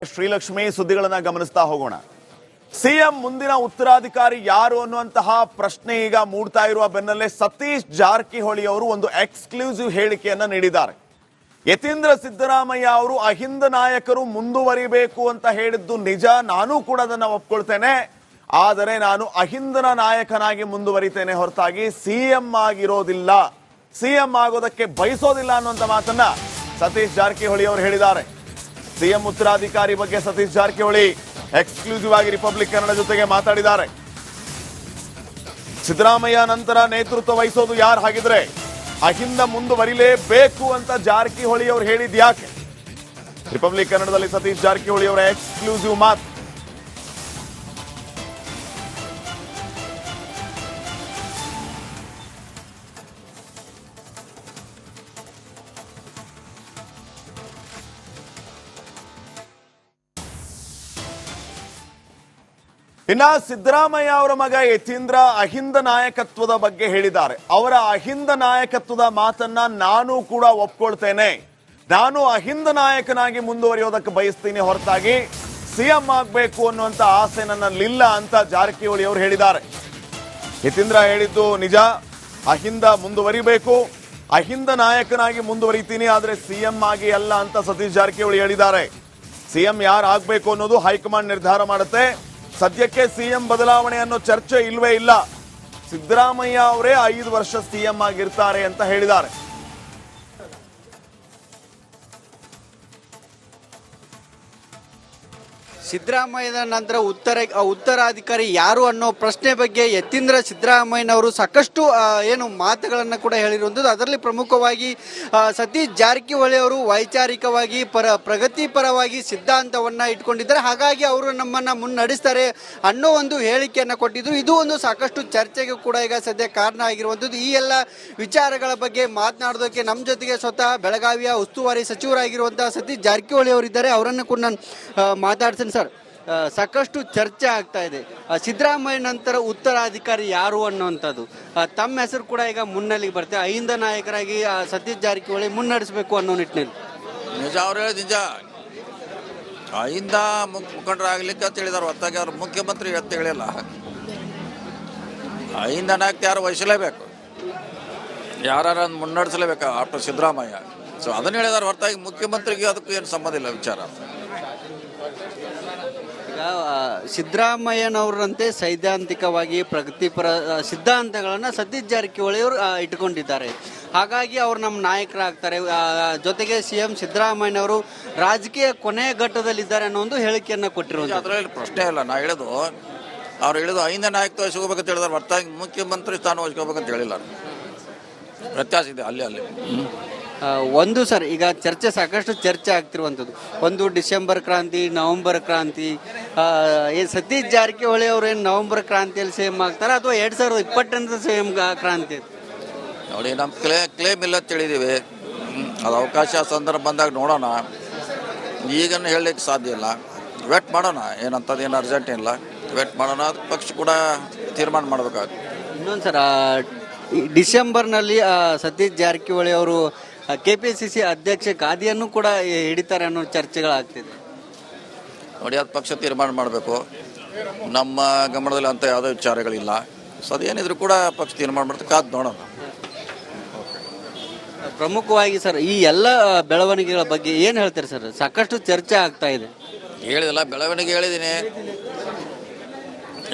ಶ್ರೀಲಕ್ಷ್ಮಿ ಸುದ್ದಿಗಳನ್ನ ಗಮನಿಸ್ತಾ ಹೋಗೋಣ. ಸಿಎಂ ಮುಂದಿನ ಉತ್ತರಾಧಿಕಾರಿ ಯಾರು ಅನ್ನುವಂತಹ ಪ್ರಶ್ನೆ ಈಗ ಮೂಡ್ತಾ ಇರುವ ಬೆನ್ನಲ್ಲೇ ಸತೀಶ್ ಜಾರಕಿಹೊಳಿ ಅವರು ಒಂದು ಎಕ್ಸ್ಕ್ಲೂಸಿವ್ ಹೇಳಿಕೆಯನ್ನ ನೀಡಿದ್ದಾರೆ. ಯತೀಂದ್ರ ಸಿದ್ದರಾಮಯ್ಯ ಅವರು ಅಹಿಂದ ನಾಯಕರು ಮುಂದುವರಿಬೇಕು ಅಂತ ಹೇಳಿದ್ದು ನಿಜ, ನಾನು ಕೂಡ ಅದನ್ನ ಒಪ್ಕೊಳ್ತೇನೆ. ಆದರೆ ನಾನು ಅಹಿಂದನ ನಾಯಕನಾಗಿ ಮುಂದುವರಿತೇನೆ ಹೊರತಾಗಿ ಸಿಎಂ ಆಗಿರೋದಿಲ್ಲ, ಸಿಎಂ ಆಗೋದಕ್ಕೆ ಬಯಸೋದಿಲ್ಲ ಅನ್ನುವಂತ ಮಾತನ್ನ ಸತೀಶ್ ಜಾರಕಿಹೊಳಿ ಅವರು ಹೇಳಿದ್ದಾರೆ. ಸಿಎಂ ಉತ್ತರಾಧಿಕಾರಿ ಬಗ್ಗೆ ಸತೀಶ್ ಜಾರಕಿಹೊಳಿ ಎಕ್ಸ್ಕ್ಲೂಸಿವ್ ಆಗಿ ರಿಪಬ್ಲಿಕ್ ಕನ್ನಡ ಜೊತೆಗೆ ಮಾತಾಡಿದ್ದಾರೆ. ಸಿದ್ದರಾಮಯ್ಯ ನಂತರ ನೇತೃತ್ವ ವಹಿಸೋದು ಯಾರು, ಹಾಗಿದ್ರೆ ಅಹಿಂದ ಮುಂದುವರಿಲೇಬೇಕು ಅಂತ ಜಾರಕಿಹೊಳಿ ಅವರು ಹೇಳಿದ್ ಯಾಕೆ? ರಿಪಬ್ಲಿಕ್ ಕನ್ನಡದಲ್ಲಿ ಸತೀಶ್ ಜಾರಕಿಹೊಳಿ ಅವರ ಎಕ್ಸ್ಕ್ಲೂಸಿವ್ ಮಾತು. ಇನ್ನ ಸಿದ್ದರಾಮಯ್ಯ ಅವರ ಮಗ ಯತೀಂದ್ರ ಅಹಿಂದ ನಾಯಕತ್ವದ ಬಗ್ಗೆ ಹೇಳಿದ್ದಾರೆ. ಅವರ ಅಹಿಂದ ನಾಯಕತ್ವದ ಮಾತನ್ನ ನಾನು ಕೂಡ ಒಪ್ಕೊಳ್ತೇನೆ, ನಾನು ಅಹಿಂದ ನಾಯಕನಾಗಿ ಮುಂದುವರಿಯೋದಕ್ಕೆ ಬಯಸ್ತೀನಿ ಹೊರತಾಗಿ ಸಿಎಂ ಆಗಬೇಕು ಅನ್ನುವಂತ ಆಸೆ ನನ್ನಲ್ಲಿಲ್ಲ ಅಂತ ಜಾರಕಿಹೊಳಿ ಅವರು ಹೇಳಿದ್ದಾರೆ. ಯತೀಂದ್ರ ಹೇಳಿದ್ದು ನಿಜ, ಅಹಿಂದ ಮುಂದುವರಿಬೇಕು, ಅಹಿಂದ ನಾಯಕನಾಗಿ ಮುಂದುವರಿತೀನಿ, ಆದ್ರೆ ಸಿಎಂ ಆಗಿ ಅಲ್ಲ ಅಂತ ಸತೀಶ್ ಜಾರಕಿಹೊಳಿ ಹೇಳಿದ್ದಾರೆ. ಸಿಎಂ ಯಾರು ಆಗ್ಬೇಕು ಅನ್ನೋದು ಹೈಕಮಾಂಡ್ ನಿರ್ಧಾರ ಮಾಡುತ್ತೆ. ಸದ್ಯಕ್ಕೆ ಸಿಎಂ ಬದಲಾವಣೆ ಅನ್ನೋ ಚರ್ಚೆ ಇಲ್ವೇ ಇಲ್ಲ. ಸಿದ್ದರಾಮಯ್ಯ ಅವರೇ 5 ವರ್ಷ ಸಿಎಂ ಆಗಿರ್ತಾರೆ ಅಂತ ಹೇಳಿದ್ದಾರೆ. ಸಿದ್ದರಾಮಯ್ಯನ ನಂತರ ಉತ್ತರಾಧಿಕಾರಿ ಯಾರು ಅನ್ನೋ ಪ್ರಶ್ನೆ ಬಗ್ಗೆ ಯತೀಂದ್ರ ಸಿದ್ದರಾಮಯ್ಯನವರು ಸಾಕಷ್ಟು ಏನು ಮಾತುಗಳನ್ನು ಕೂಡ ಹೇಳಿರುವಂಥದ್ದು. ಅದರಲ್ಲಿ ಪ್ರಮುಖವಾಗಿ ಸತೀಶ್ ಜಾರಕಿಹೊಳಿ ಅವರು ವೈಚಾರಿಕವಾಗಿ ಪ್ರಗತಿಪರವಾಗಿ ಸಿದ್ಧಾಂತವನ್ನು ಇಟ್ಕೊಂಡಿದ್ದಾರೆ, ಹಾಗಾಗಿ ಅವರು ನಮ್ಮನ್ನು ಮುನ್ನಡೆಸ್ತಾರೆ ಅನ್ನೋ ಒಂದು ಹೇಳಿಕೆಯನ್ನು ಕೊಟ್ಟಿದ್ರು. ಇದು ಒಂದು ಸಾಕಷ್ಟು ಚರ್ಚೆಗೆ ಕೂಡ ಈಗ ಸದ್ಯ ಕಾರಣ ಆಗಿರುವಂಥದ್ದು. ಈ ಎಲ್ಲ ವಿಚಾರಗಳ ಬಗ್ಗೆ ಮಾತನಾಡೋದಕ್ಕೆ ನಮ್ಮ ಜೊತೆಗೆ ಸ್ವತಃ ಬೆಳಗಾವಿಯ ಉಸ್ತುವಾರಿ ಸಚಿವರಾಗಿರುವಂತಹ ಸತೀಶ್ ಜಾರಕಿಹೊಳಿ ಅವರಿದ್ದಾರೆ. ಅವರನ್ನು ಕೂಡ ನಾನು ಮಾತಾಡ್ತೀನಿ. ಸರ್, ಸಾಕಷ್ಟು ಚರ್ಚೆ ಆಗ್ತಾ ಇದೆ, ಸಿದ್ದರಾಮಯ್ಯ ನಂತರ ಉತ್ತರಾಧಿಕಾರಿ ಯಾರು ಅನ್ನುವಂಥದ್ದು. ತಮ್ಮ ಹೆಸರು ಕೂಡ ಈಗ ಮುನ್ನೆಲೆಗೆ ಬರ್ತದೆ, ಅಹಿಂದ ನಾಯಕರಾಗಿ ಸತೀಶ್ ಜಾರಕಿಹೊಳಿ ಮುನ್ನಡೆಸಬೇಕು ಅನ್ನೋ ನಿಟ್ಟಿನಲ್ಲಿ. ನಿಜ, ಅವ್ರು ಹೇಳಿ ನಿಜ. ಅಹಿಂದ ಮುಖಂಡರಾಗ್ಲಿಕ್ಕೆ ಅಂತ ಹೇಳಿದಾರೆ, ಹೊತ್ತಾಗಿ ಅವ್ರು ಮುಖ್ಯಮಂತ್ರಿ ಅಂತ ಹೇಳಿಲ್ಲ. ಅಹಿಂದ ನಾಯಕ ಯಾರು ವಹಿಸಲೇಬೇಕು, ಯಾರು ಮುನ್ನಡೆಸಲೇಬೇಕು ಆಫ್ಟರ್ ಸಿದ್ದರಾಮಯ್ಯ. ಸೊ ಅದನ್ನು ಹೇಳಿದಾರೆ ಹೊರತಾಗಿ ಮುಖ್ಯಮಂತ್ರಿಗೆ ಅದಕ್ಕೂ ಏನು ಸಂಬಂಧ ಇಲ್ಲ ವಿಚಾರ. ಈಗ ಸಿದ್ದರಾಮಯ್ಯನವರಂತೆ ಸೈದ್ಧಾಂತಿಕವಾಗಿ ಪ್ರಗತಿಪರ ಸಿದ್ಧಾಂತಗಳನ್ನು ಸತೀಶ್ ಜಾರಕಿಹೊಳಿ ಅವರು ಇಟ್ಕೊಂಡಿದ್ದಾರೆ, ಹಾಗಾಗಿ ಅವರು ನಮ್ಮ ನಾಯಕರಾಗ್ತಾರೆ. ಜೊತೆಗೆ ಸಿಎಂ ಸಿದ್ದರಾಮಯ್ಯನವರು ರಾಜಕೀಯ ಕೊನೆಯ ಘಟ್ಟದಲ್ಲಿದ್ದಾರೆ ಅನ್ನೋ ಒಂದು ಹೇಳಿಕೆಯನ್ನು ಕೊಟ್ಟಿರೋದು. ಅದರಲ್ಲಿ ಪ್ರಶ್ನೆ ಇಲ್ಲ. ನಾ ಹೇಳೋದು, ಅವ್ರು ಹೇಳಿದ್ರು ಅಹಿಂದ ನಾಯಕತ್ವ ವಹಿಸ್ಕೋಬೇಕಂತ ಹೇಳಿದಾರೆ ಹೊರತಾಗಿ ಮುಖ್ಯಮಂತ್ರಿ ಸ್ಥಾನ ವಹಿಸ್ಕೋಬೇಕಂತ ಹೇಳಿಲ್ಲ. ವ್ಯತ್ಯಾಸ ಇದೆ ಅಲ್ಲಿ. ಒಂದು ಸರ್, ಈಗ ಸಾಕಷ್ಟು ಚರ್ಚೆ ಆಗ್ತಿರುವಂಥದ್ದು, ಒಂದು ಡಿಸೆಂಬರ್ ಕ್ರಾಂತಿ, ನವೆಂಬರ್ ಕ್ರಾಂತಿ. ಸತೀಶ್ ಜಾರಕಿಹೊಳಿ ಅವರು ಏನು ನವೆಂಬರ್ ಕ್ರಾಂತಿಯಲ್ಲಿ ಸಿಎಂ ಆಗ್ತಾರೆ ಅಥವಾ 2020 ಸಿಎಂ ಕ್ರಾಂತಿ? ನೋಡಿ, ನಮ್ಮ ಕ್ಲೇಮ್ ಇಲ್ಲ ತಿಳಿದೀವಿ. ಅದು ಅವಕಾಶ ಸಂದರ್ಭ ಬಂದಾಗ ನೋಡೋಣ. ಈಗನ್ನು ಹೇಳಲಿಕ್ಕೆ ಸಾಧ್ಯ ಇಲ್ಲ. ವೇಟ್ ಮಾಡೋಣ, ಏನಂತದ್ದು ಏನು ಅರ್ಜೆಂಟ್ ಇಲ್ಲ, ವೇಟ್ ಮಾಡೋಣ. ಅದು ಪಕ್ಷ ಕೂಡ ತೀರ್ಮಾನ ಮಾಡಬೇಕಾಗುತ್ತೆ. ಇನ್ನೊಂದು ಸರ್, ಡಿಸೆಂಬರ್ನಲ್ಲಿ ಸತೀಶ್ ಜಾರಕಿಹೊಳಿ ಅವರು KPCC ಅಧ್ಯಕ್ಷ ಗಾದಿಯನ್ನು ಕೂಡ ಹಿಡಿತಾರೆ ಅನ್ನೋ ಚರ್ಚೆಗಳಾಗ್ತಿದೆ. ನೋಡಿ, ಅದು ಪಕ್ಷ ತೀರ್ಮಾನ ಮಾಡಬೇಕು. ನಮ್ಮ ಗಮನದಲ್ಲಿ ಅಂತ ಯಾವುದೇ ವಿಚಾರಗಳಿಲ್ಲ. ಸೊ ಅದೇನಿದ್ರು ಕೂಡ ಪಕ್ಷ ತೀರ್ಮಾನ ಮಾಡ್ತಾರೆ, ಕಾದು ನೋಡೋಣ. ಪ್ರಮುಖವಾಗಿ ಸರ್, ಈ ಎಲ್ಲ ಬೆಳವಣಿಗೆಗಳ ಬಗ್ಗೆ ಏನು ಹೇಳ್ತಾರೆ ಸರ್? ಸಾಕಷ್ಟು ಚರ್ಚೆ ಆಗ್ತಾ ಇದೆ. ಹೇಳಿದಿಲ್ಲ, ಬೆಳವಣಿಗೆ ಹೇಳಿದ್ದೀನಿ.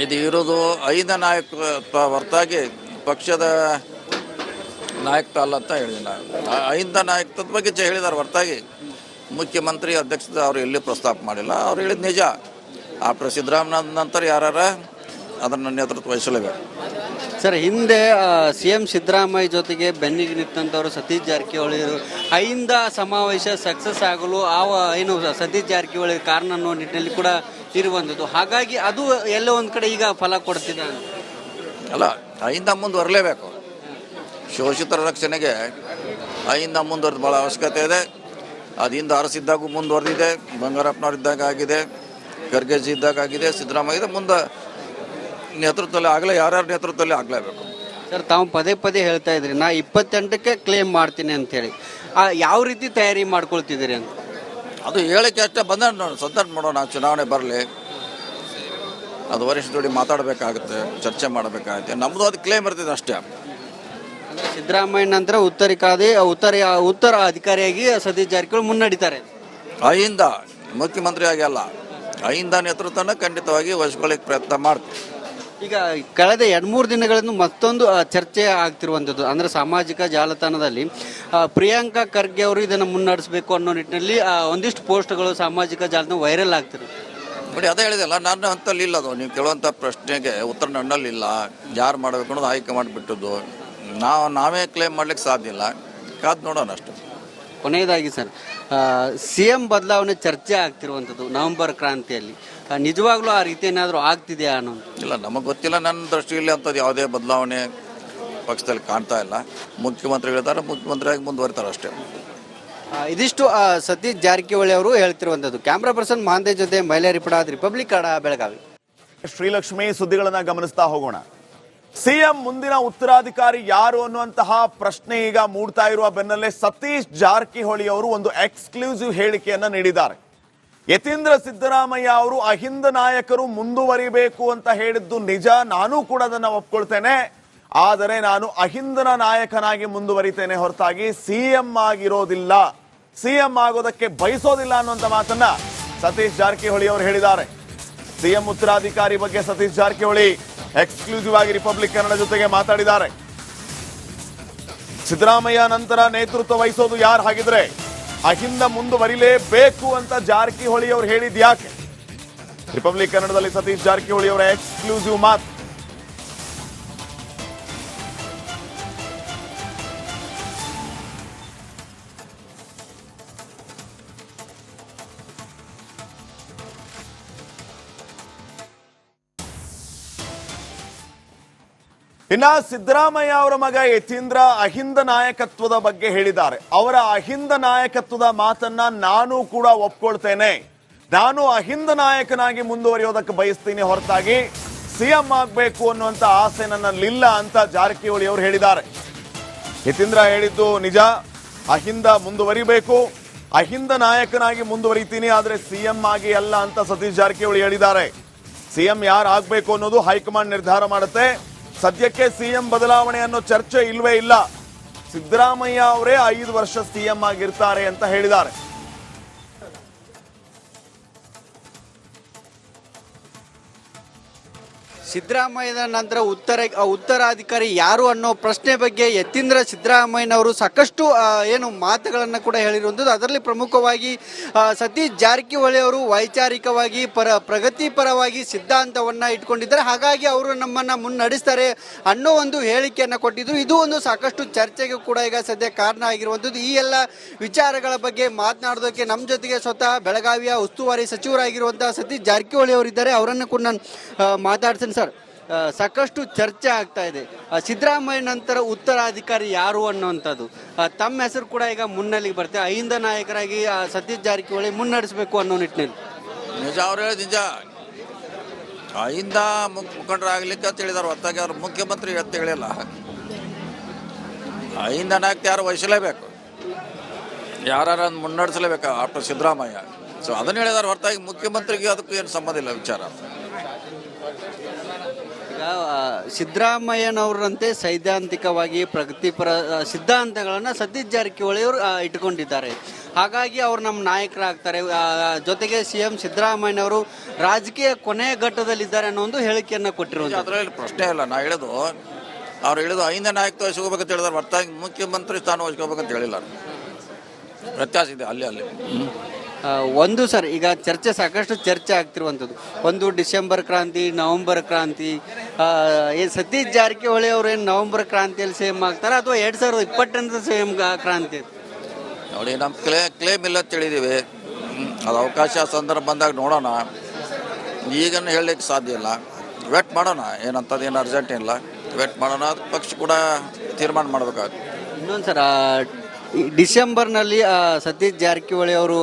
ಇದು ಇರೋದು ಅಹಿಂದ ನಾಯಕತ್ವ ಹೊರತಾಗಿ ಪಕ್ಷದ ನಾಯಕತ್ವ ಅಲ್ಲ ಅಂತ ಹೇಳಿದ್ದೀನಿ. ಅಹಿಂದ ನಾಯಕತ್ವದ ಬಗ್ಗೆ ಹೇಳಿದ್ದಾರೆ ಹೊರತಾಗಿ ಮುಖ್ಯಮಂತ್ರಿ ಅಧ್ಯಕ್ಷತೆ ಅವರು ಎಲ್ಲಿ ಪ್ರಸ್ತಾಪ ಮಾಡಿಲ್ಲ. ಅವ್ರು ಹೇಳಿದ ನಿಜ. ಆಫ್ಟರ್ ಸಿದ್ದರಾಮಯ್ಯ ನಂತರ ಯಾರ ಅದನ್ನು ನೇತೃತ್ವ ವಹಿಸಲೇಬೇಕು. ಸರ್, ಹಿಂದೆ ಸಿಎಂ ಸಿದ್ದರಾಮಯ್ಯ ಜೊತೆಗೆ ಬೆನ್ನಿಗೆ ನಿಂತಂಥವರು ಸತೀಶ್ ಜಾರಕಿಹೊಳಿ ಅಹಿಂದ ಸಮಾವೇಶ ಸಕ್ಸಸ್ ಆಗಲು ಏನು ಸತೀಶ್ ಜಾರಕಿಹೊಳಿ ಕಾರಣ ಅನ್ನೋ ನಿಟ್ಟಿನಲ್ಲಿ ಕೂಡ ಇರುವಂಥದ್ದು, ಹಾಗಾಗಿ ಅದು ಎಲ್ಲೋ ಒಂದು ಕಡೆ ಈಗ ಫಲ ಕೊಡ್ತಿದೆ. ಅಲ್ಲ, ಅಹಿಂದ ಮುಂದುವರಲೇಬೇಕು. ಶೋಷಿತರ ರಕ್ಷಣೆಗೆ ಅಹಿಂದ ಮುಂದುವರೆದು ಭಾಳ ಅವಶ್ಯಕತೆ ಇದೆ. ಅದಿಂದ ಅರಸಿದ್ದಾಗೂ ಮುಂದುವರೆದಿದೆ, ಬಂಗಾರಪ್ಪನವ್ರಿದ್ದಾಗ ಆಗಿದೆ, ಖರ್ಗೆಜಿ ಇದ್ದಾಗ ಆಗಿದೆ, ಸಿದ್ದರಾಮಯ್ಯ ಮುಂದೆ ನೇತೃತ್ವದಲ್ಲಿ ಆಗಲೇ ಯಾರ್ಯಾರ ನೇತೃತ್ವದಲ್ಲಿ ಆಗಲೇಬೇಕು. ಸರ್, ತಾವು ಪದೇ ಹೇಳ್ತಾ ಇದ್ರಿ, ನಾ 28ಕ್ಕೆ ಕ್ಲೇಮ್ ಮಾಡ್ತೀನಿ ಅಂತೇಳಿ. ಯಾವ ರೀತಿ ತಯಾರಿ ಮಾಡ್ಕೊಳ್ತಿದ್ದೀರಿ ಅಂತ? ಅದು ಹೇಳಿಕೆ ಅಷ್ಟೇ ಬಂದ ನೋಡಿ, ಸದ್ದ ಮಾಡೋಣ, ಚುನಾವಣೆ ಬರಲಿ, ಅದು ವರಿಷ್ಠ ಜೋಡಿ ಮಾತಾಡಬೇಕಾಗುತ್ತೆ, ಚರ್ಚೆ ಮಾಡಬೇಕಾಗುತ್ತೆ. ನಮ್ಮದು ಅದು ಕ್ಲೇಮ್ ಇರ್ತದೆ ಅಷ್ಟೇ. ಅಂದ್ರೆ ಸಿದ್ದರಾಮಯ್ಯ ನಂತರ ಉತ್ತರ ಅಧಿಕಾರಿಯಾಗಿ ಸತೀಶ್ ಜಾರಕಿಹೊಳಿ ಮುನ್ನಡೀತಾರೆ. ಅಹಿಂದ ಮುಖ್ಯಮಂತ್ರಿ ಆಗಿ ಅಲ್ಲ, ಅಹಿಂದ ನೇತೃತ್ವನ ಖಂಡಿತವಾಗಿ ವಹಿಸ್ಕೊಳ್ಳಿಕ್ಕೆ ಪ್ರಯತ್ನ ಮಾಡ್ತೀವಿ. ಈಗ ಕಳೆದ 2-3 ದಿನಗಳಿಂದ ಮತ್ತೊಂದು ಚರ್ಚೆ ಆಗ್ತಿರುವಂಥದ್ದು ಅಂದರೆ ಸಾಮಾಜಿಕ ಜಾಲತಾಣದಲ್ಲಿ ಪ್ರಿಯಾಂಕಾ ಖರ್ಗೆ ಅವರು ಇದನ್ನು ಮುನ್ನಡೆಸಬೇಕು ಅನ್ನೋ ನಿಟ್ಟಿನಲ್ಲಿ ಒಂದಿಷ್ಟು ಪೋಸ್ಟ್ಗಳು ಸಾಮಾಜಿಕ ಜಾಲತಾಣ ವೈರಲ್ ಆಗ್ತಿದೆ. ನೋಡಿ, ಅದೇ ಹೇಳಿದೆಲ್ಲ, ನನ್ನ ಹಂತಲ್ಲಿ ಇಲ್ಲ ಅದು. ನೀವು ಕೇಳುವಂಥ ಪ್ರಶ್ನೆಗೆ ಉತ್ತರ ನನ್ನಲ್ಲಿಲ್ಲ. ಯಾರು ಮಾಡಬೇಕು ಅನ್ನೋದು ಹೈಕಮಾಂಡ್ ಬಿಟ್ಟದ್ದು. ನಾವೇ ಕ್ಲೇಮ್ ಮಾಡ್ಲಿಕ್ಕೆ ಸಾಧ್ಯ ಇಲ್ಲ. ಕಾದು ನೋಡೋಣ ಅಷ್ಟೇ. ಕೊನೆಯದಾಗಿ ಸರ್, CM ಬದಲಾವಣೆ ಚರ್ಚೆ ಆಗ್ತಿರುವಂಥದ್ದು ನವೆಂಬರ್ ಕ್ರಾಂತಿಯಲ್ಲಿ ನಿಜವಾಗ್ಲೂ ಆ ರೀತಿ ಏನಾದರೂ ಆಗ್ತಿದೆಯಾ ಅನ್ನೋದು? ಇಲ್ಲ, ನಮಗೆ ಗೊತ್ತಿಲ್ಲ. ನನ್ನ ದೃಷ್ಟಿಯಲ್ಲಿ ಅಂಥದ್ದು ಯಾವುದೇ ಬದಲಾವಣೆ ಪಕ್ಷದಲ್ಲಿ ಕಾಣ್ತಾ ಇಲ್ಲ. ಮುಖ್ಯಮಂತ್ರಿಗಳಿದ್ದಾರೆ, ಮುಖ್ಯಮಂತ್ರಿಯಾಗಿ ಮುಂದುವರಿತಾರೆ ಅಷ್ಟೇ. ಇದಿಷ್ಟು ಸತೀಶ್ ಜಾರಕಿಹೊಳಿ ಅವರು ಹೇಳ್ತಿರುವಂಥದ್ದು. ಕ್ಯಾಮ್ರಾ ಪರ್ಸನ್ ಮಹಾಂತೇಶ್ ಜೊತೆ ಮೈಲಾರಿ ಪಡಾದ್, ರಿಪಬ್ಲಿಕ್ ಕನ್ನಡ, ಬೆಳಗಾವಿ. ಶ್ರೀಲಕ್ಷ್ಮಿ ಸುದ್ದಿಗಳನ್ನ ಗಮನಿಸ್ತಾ ಹೋಗೋಣ. ಸಿಎಂ ಮುಂದಿನ ಉತ್ತರಾಧಿಕಾರಿ ಯಾರು ಅನ್ನುವಂತಹ ಪ್ರಶ್ನೆ ಈಗ ಮೂಡ್ತಾ ಇರುವ ಬೆನ್ನಲ್ಲೇ ಸತೀಶ್ ಜಾರಕಿಹೊಳಿ ಅವರು ಒಂದು ಎಕ್ಸ್ಕ್ಲೂಸಿವ್ ಹೇಳಿಕೆಯನ್ನ ನೀಡಿದ್ದಾರೆ. ಯತೀಂದ್ರ ಸಿದ್ದರಾಮಯ್ಯ ಅವರು ಅಹಿಂದ ನಾಯಕರು ಮುಂದುವರಿಬೇಕು ಅಂತ ಹೇಳಿದ್ದು ನಿಜ, ನಾನು ಕೂಡ ಅದನ್ನ ಒಪ್ಕೊಳ್ತೇನೆ. ಆದರೆ ನಾನು ಅಹಿಂದನ ನಾಯಕನಾಗಿ ಮುಂದುವರಿತೇನೆ ಹೊರತಾಗಿ ಸಿಎಂ ಆಗಿರೋದಿಲ್ಲ, ಸಿಎಂ ಆಗೋದಕ್ಕೆ ಬಯಸೋದಿಲ್ಲ ಅನ್ನುವಂತ ಮಾತನ್ನ ಸತೀಶ್ ಜಾರಕಿಹೊಳಿ ಅವರು ಹೇಳಿದ್ದಾರೆ. ಸಿಎಂ ಉತ್ತರಾಧಿಕಾರಿ ಬಗ್ಗೆ ಸತೀಶ್ ಜಾರಕಿಹೊಳಿ ಎಕ್ಸ್ಕ್ಲೂಸಿವ್ ಆಗಿ ರಿಪಬ್ಲಿಕ್ ಕನ್ನಡ ಜೊತೆಗೆ ಮಾತಾಡಿದ್ದಾರೆ. ಸಿದ್ದರಾಮಯ್ಯ ನಂತರ ನೇತೃತ್ವ ವಹಿಸೋದು ಯಾರು, ಹಾಗಿದ್ರೆ ಅಹಿಂದ ಮುಂದುವರಿಲೇಬೇಕು ಅಂತ ಜಾರಕಿಹೊಳಿ ಅವರು ಹೇಳಿದ್ ಯಾಕೆ? ರಿಪಬ್ಲಿಕ್ ಕನ್ನಡದಲ್ಲಿ ಸತೀಶ್ ಜಾರಕಿಹೊಳಿ ಅವರ ಎಕ್ಸ್ಕ್ಲೂಸಿವ್ ಮಾತು. ಇನ್ನ ಸಿದ್ದರಾಮಯ್ಯ ಅವರ ಮಗ ಯತೀಂದ್ರ ಅಹಿಂದ ನಾಯಕತ್ವದ ಬಗ್ಗೆ ಹೇಳಿದ್ದಾರೆ. ಅವರ ಅಹಿಂದ ನಾಯಕತ್ವದ ಮಾತನ್ನ ನಾನು ಕೂಡ ಒಪ್ಕೊಳ್ತೇನೆ. ನಾನು ಅಹಿಂದ ನಾಯಕನಾಗಿ ಮುಂದುವರಿಯೋದಕ್ಕೆ ಬಯಸ್ತೀನಿ ಹೊರತಾಗಿ ಸಿಎಂ ಆಗಬೇಕು ಅನ್ನುವಂತ ಆಸೆ ನನ್ನಲ್ಲಿಲ್ಲ ಅಂತ ಜಾರಕಿಹೊಳಿ ಅವರು ಹೇಳಿದ್ದಾರೆ. ಯತೀಂದ್ರ ಹೇಳಿದ್ದು ನಿಜ, ಅಹಿಂದ ಮುಂದುವರಿಬೇಕು, ಅಹಿಂದ ನಾಯಕನಾಗಿ ಮುಂದುವರಿತೀನಿ, ಆದ್ರೆ ಸಿಎಂ ಆಗಿ ಅಲ್ಲ ಅಂತ ಸತೀಶ್ ಜಾರಕಿಹೊಳಿ ಹೇಳಿದ್ದಾರೆ. ಸಿಎಂ ಯಾರು ಆಗ್ಬೇಕು ಅನ್ನೋದು ಹೈಕಮಾಂಡ್ ನಿರ್ಧಾರ ಮಾಡುತ್ತೆ. ಸದ್ಯಕ್ಕೆ ಸಿಎಂ ಬದಲಾವಣೆ ಅನ್ನೋ ಚರ್ಚೆ ಇಲ್ವೇ ಇಲ್ಲ. ಸಿದ್ದರಾಮಯ್ಯ ಅವರೇ 5 ವರ್ಷ ಸಿಎಂ ಆಗಿರ್ತಾರೆ ಅಂತ ಹೇಳಿದ್ದಾರೆ. ಸಿದ್ದರಾಮಯ್ಯನ ನಂತರ ಉತ್ತರಾಧಿಕಾರಿ ಯಾರು ಅನ್ನೋ ಪ್ರಶ್ನೆ ಬಗ್ಗೆ ಯತೀಂದ್ರ ಸಿದ್ದರಾಮಯ್ಯನವರು ಸಾಕಷ್ಟು ಮಾತುಗಳನ್ನು ಕೂಡ ಹೇಳಿರುವಂಥದ್ದು. ಅದರಲ್ಲಿ ಪ್ರಮುಖವಾಗಿ ಸತೀಶ್ ಜಾರಕಿಹೊಳಿ ಅವರು ವೈಚಾರಿಕವಾಗಿ ಪ್ರಗತಿಪರವಾಗಿ ಸಿದ್ಧಾಂತವನ್ನು ಇಟ್ಕೊಂಡಿದ್ದಾರೆ, ಹಾಗಾಗಿ ಅವರು ನಮ್ಮನ್ನು ಮುನ್ನಡೆಸ್ತಾರೆ ಅನ್ನೋ ಒಂದು ಹೇಳಿಕೆಯನ್ನು ಕೊಟ್ಟಿದ್ರು. ಇದು ಒಂದು ಸಾಕಷ್ಟು ಚರ್ಚೆಗೆ ಕೂಡ ಈಗ ಸದ್ಯ ಕಾರಣ ಆಗಿರುವಂಥದ್ದು. ಈ ಎಲ್ಲ ವಿಚಾರಗಳ ಬಗ್ಗೆ ಮಾತನಾಡೋದಕ್ಕೆ ನಮ್ಮ ಜೊತೆಗೆ ಸ್ವತಃ ಬೆಳಗಾವಿಯ ಉಸ್ತುವಾರಿ ಸಚಿವರಾಗಿರುವಂತಹ ಸತೀಶ್ ಜಾರಕಿಹೊಳಿ ಅವರಿದ್ದಾರೆ. ಅವರನ್ನು ಕೂಡ ನಾನು ಮಾತಾಡ್ತೀನಿ. ಸರ್, ಸಾಕಷ್ಟು ಚರ್ಚೆ ಆಗ್ತಾ ಇದೆ ಸಿದ್ದರಾಮಯ್ಯ ನಂತರ ಉತ್ತರಾಧಿಕಾರಿ ಯಾರು ಅನ್ನುವಂಥದ್ದು. ತಮ್ಮ ಹೆಸರು ಕೂಡ ಈಗ ಮುನ್ನೆಲೆಗೆ ಬರುತ್ತೆ. ಅಹಿಂದ ನಾಯಕರಾಗಿ ಸತೀಶ್ ಜಾರಕಿಹೊಳಿ ಮುನ್ನಡೆಸಬೇಕು ಅನ್ನೋ ನಿಟ್ಟಿನಲ್ಲಿ. ನಿಜ, ಅವ್ರು ಹೇಳಿ ನಿಜ. ಅಹಿಂದ ಮುಖಂಡರಾಗ್ಲಿಕ್ಕೆ ಅಂತ ಹೇಳಿದಾರೆ ಹೊತ್ತಾಗಿ ಅವ್ರು ಮುಖ್ಯಮಂತ್ರಿ ಅಂತ ಹೇಳಿಲ್ಲ. ಅಹಿಂದ ನಾಯಕ ಯಾರು ವಹಿಸಲೇಬೇಕು, ಯಾರು ಮುನ್ನಡೆಸಲೇಬೇಕು ಆಫ್ಟರ್ ಸಿದ್ದರಾಮಯ್ಯ. ಸೊ ಅದನ್ನು ಹೇಳಿದಾರೆ ಹೊರತಾಗಿ ಮುಖ್ಯಮಂತ್ರಿಗೆ ಅದಕ್ಕೂ ಏನು ಸಂಬಂಧ ಇಲ್ಲ ವಿಚಾರ. ಈಗ ಸಿದ್ದರಾಮಯ್ಯನವರಂತೆ ಸೈದ್ಧಾಂತಿಕವಾಗಿ ಪ್ರಗತಿಪರ ಸಿದ್ಧಾಂತಗಳನ್ನು ಸತೀಶ್ ಜಾರಕಿಹೊಳಿ ಅವರು ಇಟ್ಕೊಂಡಿದ್ದಾರೆ, ಹಾಗಾಗಿ ಅವರು ನಮ್ಮ ನಾಯಕರಾಗ್ತಾರೆ. ಜೊತೆಗೆ CM ಸಿದ್ದರಾಮಯ್ಯನವರು ರಾಜಕೀಯ ಕೊನೆಯ ಘಟ್ಟದಲ್ಲಿದ್ದಾರೆ ಅನ್ನೋ ಒಂದು ಹೇಳಿಕೆಯನ್ನು ಕೊಟ್ಟಿರೋದು. ಅದರಲ್ಲಿ ಪ್ರಶ್ನೆ ಇಲ್ಲ. ನಾ ಹೇಳೋದು, ಅವ್ರು ಹೇಳಿದ್ರು ಅಹಿಂದ ನಾಯಕತ್ವ ವಹಿಸ್ಕೋಬೇಕಂತ ಹೇಳಿದಾರೆ ಹೊರತಾಗಿ ಮುಖ್ಯಮಂತ್ರಿ ಸ್ಥಾನ ವಹಿಸ್ಕೋಬೇಕಂತ ಹೇಳಿಲ್ಲ. ವ್ಯತ್ಯಾಸ ಇದೆ ಅಲ್ಲಿ. ಒಂದು ಸರ್, ಈಗ ಸಾಕಷ್ಟು ಚರ್ಚೆ ಆಗ್ತಿರುವಂಥದ್ದು, ಒಂದು ಡಿಸೆಂಬರ್ ಕ್ರಾಂತಿ, ನವೆಂಬರ್ ಕ್ರಾಂತಿ. ಸತೀಶ್ ಜಾರಕಿಹೊಳಿ ಅವರು ಏನು ನವೆಂಬರ್ ಕ್ರಾಂತಿಯಲ್ಲಿ ಸೇಮ್ ಆಗ್ತಾರೆ ಅಥವಾ 2020 ಸೇಮ್ ಕ್ರಾಂತಿ? ನೋಡಿ, ನಮ್ಮ ಕ್ಲೇಮ್ ಇಲ್ಲ ಅಂತ ಹೇಳಿದ್ದೀವಿ. ಅದು ಅವಕಾಶ ಸಂದರ್ಭ ಬಂದಾಗ ನೋಡೋಣ. ಈಗನ್ನು ಹೇಳಲಿಕ್ಕೆ ಸಾಧ್ಯ ಇಲ್ಲ. ವೇಟ್ ಮಾಡೋಣ. ಏನಂತದ್ದು ಏನು ಅರ್ಜೆಂಟ್ ಇಲ್ಲ, ವೇಟ್ ಮಾಡೋಣ. ಅದು ಪಕ್ಷ ಕೂಡ ತೀರ್ಮಾನ ಮಾಡಬೇಕಾಗುತ್ತೆ. ಇನ್ನೊಂದು ಸರ್, ಡಿಸೆಂಬರ್ನಲ್ಲಿ ಸತೀಶ್ ಜಾರಕಿಹೊಳಿ ಅವರು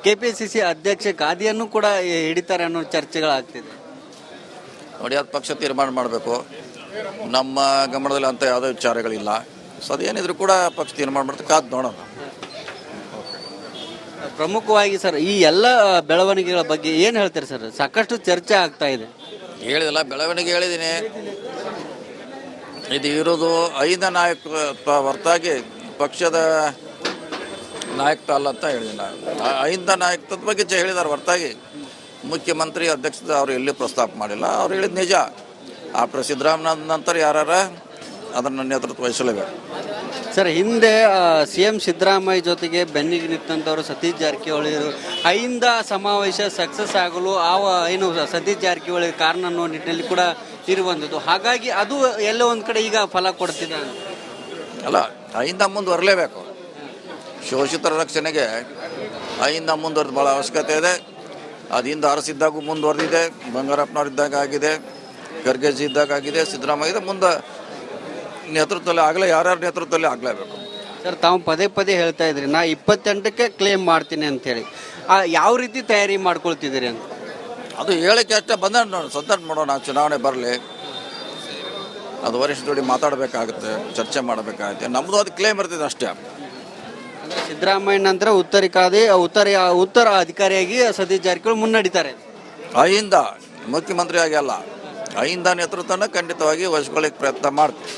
KPCC ಅಧ್ಯಕ್ಷ ಗಾದಿಯನ್ನು ಕೂಡ ಹಿಡಿತಾರೆ ಅನ್ನೋ ಚರ್ಚೆಗಳಾಗ್ತಿದೆ. ನೋಡಿ, ಅದು ಪಕ್ಷ ತೀರ್ಮಾನ ಮಾಡಬೇಕು. ನಮ್ಮ ಗಮನದಲ್ಲಿ ಅಂತ ಯಾವುದೇ ವಿಚಾರಗಳಿಲ್ಲ. ಸೊ ಅದೇನಿದ್ರು ಕೂಡ ಪಕ್ಷ ತೀರ್ಮಾನ ಮಾಡ್ತಾ ಕಾದು ನೋಡೋಣ. ಪ್ರಮುಖವಾಗಿ ಸರ್ ಈ ಎಲ್ಲ ಬೆಳವಣಿಗೆಗಳ ಬಗ್ಗೆ ಏನು ಹೇಳ್ತಾರೆ ಸರ್? ಸಾಕಷ್ಟು ಚರ್ಚೆ ಆಗ್ತಾ ಇದೆ. ಹೇಳಿದಲ್ಲ, ಬೆಳವಣಿಗೆ ಹೇಳಿದ್ದೀನಿ. ಇದು ಇರೋದು ಐದ ನಾಯಕತ್ವ ಹೊರತಾಗಿ ಪಕ್ಷದ ನಾಯಕತ್ವ ಅಲ್ಲ ಅಂತ ಹೇಳಿದ್ದೀನಿ ನಾನು. ಐದ ನಾಯಕತ್ವದ ಬಗ್ಗೆ ಹೇಳಿದ್ದಾರೆ ಹೊರತಾಗಿ ಮುಖ್ಯಮಂತ್ರಿ ಅಧ್ಯಕ್ಷತೆ ಅವರು ಎಲ್ಲಿ ಪ್ರಸ್ತಾಪ ಮಾಡಿಲ್ಲ. ಅವ್ರು ಹೇಳಿದ ನಿಜ. ಆಫ್ಟರ್ ಸಿದ್ದರಾಮಯ್ಯ ನಂತರ ಯಾರು ಅದನ್ನು ನೇತೃತ್ವ ವಹಿಸಲೇಬೇಕು. ಸರ್, ಹಿಂದೆ CM ಸಿದ್ದರಾಮಯ್ಯ ಜೊತೆಗೆ ಬೆನ್ನಿಗೆ ನಿಂತಂಥವ್ರು ಸತೀಶ್ ಜಾರಕಿಹೊಳಿ ಐಂದ ಸಮಾವೇಶ ಸಕ್ಸಸ್ ಆಗಲು ಏನು ಸತೀಶ್ ಜಾರಕಿಹೊಳಿ ಕಾರಣ ಅನ್ನೋ ನಿಟ್ಟಿನಲ್ಲಿ ಕೂಡ ಇರುವಂಥದ್ದು. ಹಾಗಾಗಿ ಅದು ಎಲ್ಲೋ ಒಂದು ಕಡೆ ಈಗ ಫಲ ಕೊಡ್ತಿದೆ ಅಲ್ಲ. ಐಂದ ಮುಂದುವರಲೇಬೇಕು. ಶೋಷಿತರ ರಕ್ಷಣೆಗೆ ಐಂದ ಮುಂದುವರೆದು ಭಾಳ ಅವಶ್ಯಕತೆ ಇದೆ. ಅದಿಂದ ಅರಸಿದ್ದಾಗೂ ಮುಂದುವರೆದಿದೆ. ಬಂಗಾರಪ್ಪನವ್ರಿದ್ದಾಗ ಆಗಿದೆ, ಖರ್ಗೆಜಿ ಇದ್ದಾಗ ಆಗಿದೆ, ಸಿದ್ದರಾಮಯ್ಯ ಮುಂದೆ ನೇತೃತ್ವದಲ್ಲಿ ಆಗಲೇ ಯಾರ್ಯಾರ ನೇತೃತ್ವದಲ್ಲಿ ಆಗಲೇಬೇಕು. ಸರ್, ತಾವು ಪದೇ ಪದೇ ಹೇಳ್ತಾ ಇದ್ರಿ ನಾ 28ಕ್ಕೆ ಕ್ಲೇಮ್ ಮಾಡ್ತೀನಿ ಅಂತೇಳಿ. ಯಾವ ರೀತಿ ತಯಾರಿ ಮಾಡ್ಕೊಳ್ತಿದ್ದೀರಿ ಅಂತ? ಅದು ಹೇಳಿಕೆ ಅಷ್ಟೇ. ಸಂದರ್ಭ ಮಾಡೋಣ, ಚುನಾವಣೆ ಬರಲಿ, ಅದು ವರಿಷ್ಠ ಜೋಡಿ ಮಾತಾಡಬೇಕಾಗುತ್ತೆ, ಚರ್ಚೆ ಮಾಡಬೇಕಾಗುತ್ತೆ. ನಮ್ಮದು ಅದು ಕ್ಲೇಮ್ ಇರ್ತದೆ ಅಷ್ಟೇ. ಸಿದ್ದರಾಮಯ್ಯ ನಂತರ ಉತ್ತರ ಅಧಿಕಾರಿಯಾಗಿ ಸತೀಶ್ ಜಾರಕಿಹೊಳಿ ಮುನ್ನಡಿತಾರೆ. ಐಂದ ಮುಖ್ಯಮಂತ್ರಿ ಆಗಿ ಅಲ್ಲ, ಐಂದ ನೇತೃತ್ವನ ಖಂಡಿತವಾಗಿ ವಹಿಸ್ಕೊಳ್ಳಿಕ್ಕೆ ಪ್ರಯತ್ನ ಮಾಡ್ತೀವಿ.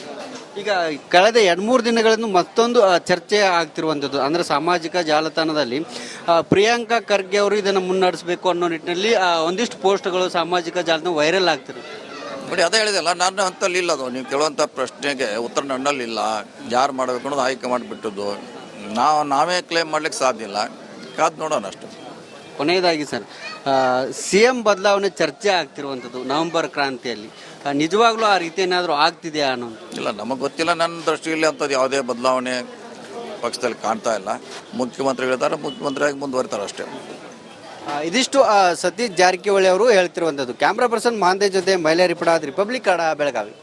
ಈಗ ಕಳೆದ 2-3 ದಿನಗಳಿಂದ ಮತ್ತೊಂದು ಚರ್ಚೆ ಆಗ್ತಿರುವಂಥದ್ದು ಅಂದರೆ ಸಾಮಾಜಿಕ ಜಾಲತಾಣದಲ್ಲಿ ಪ್ರಿಯಾಂಕಾ ಖರ್ಗೆ ಅವರು ಇದನ್ನು ಮುನ್ನಡೆಸಬೇಕು ಅನ್ನೋ ನಿಟ್ಟಿನಲ್ಲಿ ಒಂದಿಷ್ಟು ಪೋಸ್ಟ್ಗಳು ಸಾಮಾಜಿಕ ಜಾಲತಾಣ ವೈರಲ್ ಆಗ್ತಿದೆ. ನೋಡಿ, ಅದೇ ಹೇಳಿದೆಲ್ಲ, ನನ್ನ ಹಂತಲ್ಲಿ ಇಲ್ಲ ಅದು. ನೀವು ಕೇಳುವಂಥ ಪ್ರಶ್ನೆಗೆ ಉತ್ತರ ನನ್ನಲ್ಲಿಲ್ಲ. ಯಾರು ಮಾಡಬೇಕು ಅನ್ನೋದು ಆಯ್ಕೆ ಮಾಡಿಬಿಟ್ಟದ್ದು. ನಾವೇ ಕ್ಲೇಮ್ ಮಾಡ್ಲಿಕ್ಕೆ ಸಾಧ್ಯ ಇಲ್ಲ. ಕಾದು ನೋಡೋಣ ಅಷ್ಟೇ. ಕೊನೆಯದಾಗಿ ಸರ್, CM ಬದಲಾವಣೆ ಚರ್ಚೆ ಆಗ್ತಿರುವಂಥದ್ದು ನವೆಂಬರ್ ಕ್ರಾಂತಿಯಲ್ಲಿ ನಿಜವಾಗ್ಲೂ ಆ ರೀತಿ ಏನಾದರೂ ಆಗ್ತಿದೆಯಾ ಅನ್ನೋದು? ಇಲ್ಲ, ನಮಗೆ ಗೊತ್ತಿಲ್ಲ. ನನ್ನ ದೃಷ್ಟಿಯಲ್ಲಿ ಅಂಥದ್ದು ಯಾವುದೇ ಬದಲಾವಣೆ ಪಕ್ಷದಲ್ಲಿ ಕಾಣ್ತಾ ಇಲ್ಲ. ಮುಖ್ಯಮಂತ್ರಿ ಹೇಳ್ತಾರೆ, ಮುಖ್ಯಮಂತ್ರಿಯಾಗಿ ಮುಂದುವರಿತಾರೆ ಅಷ್ಟೇ. ಇದಿಷ್ಟು ಸತೀಶ್ ಜಾರಕಿಹೊಳಿ ಅವರು ಹೇಳ್ತಿರುವಂಥದ್ದು. ಕ್ಯಾಮ್ರಾ ಪರ್ಸನ್ ಮಹಾಂತೇಶ್ ಜೊತೆ ಮೈಲಾರಿ ಪಡಾದ್, ರಿಪಬ್ಲಿಕ್ ಕನ್ನಡ, ಬೆಳಗಾವಿ.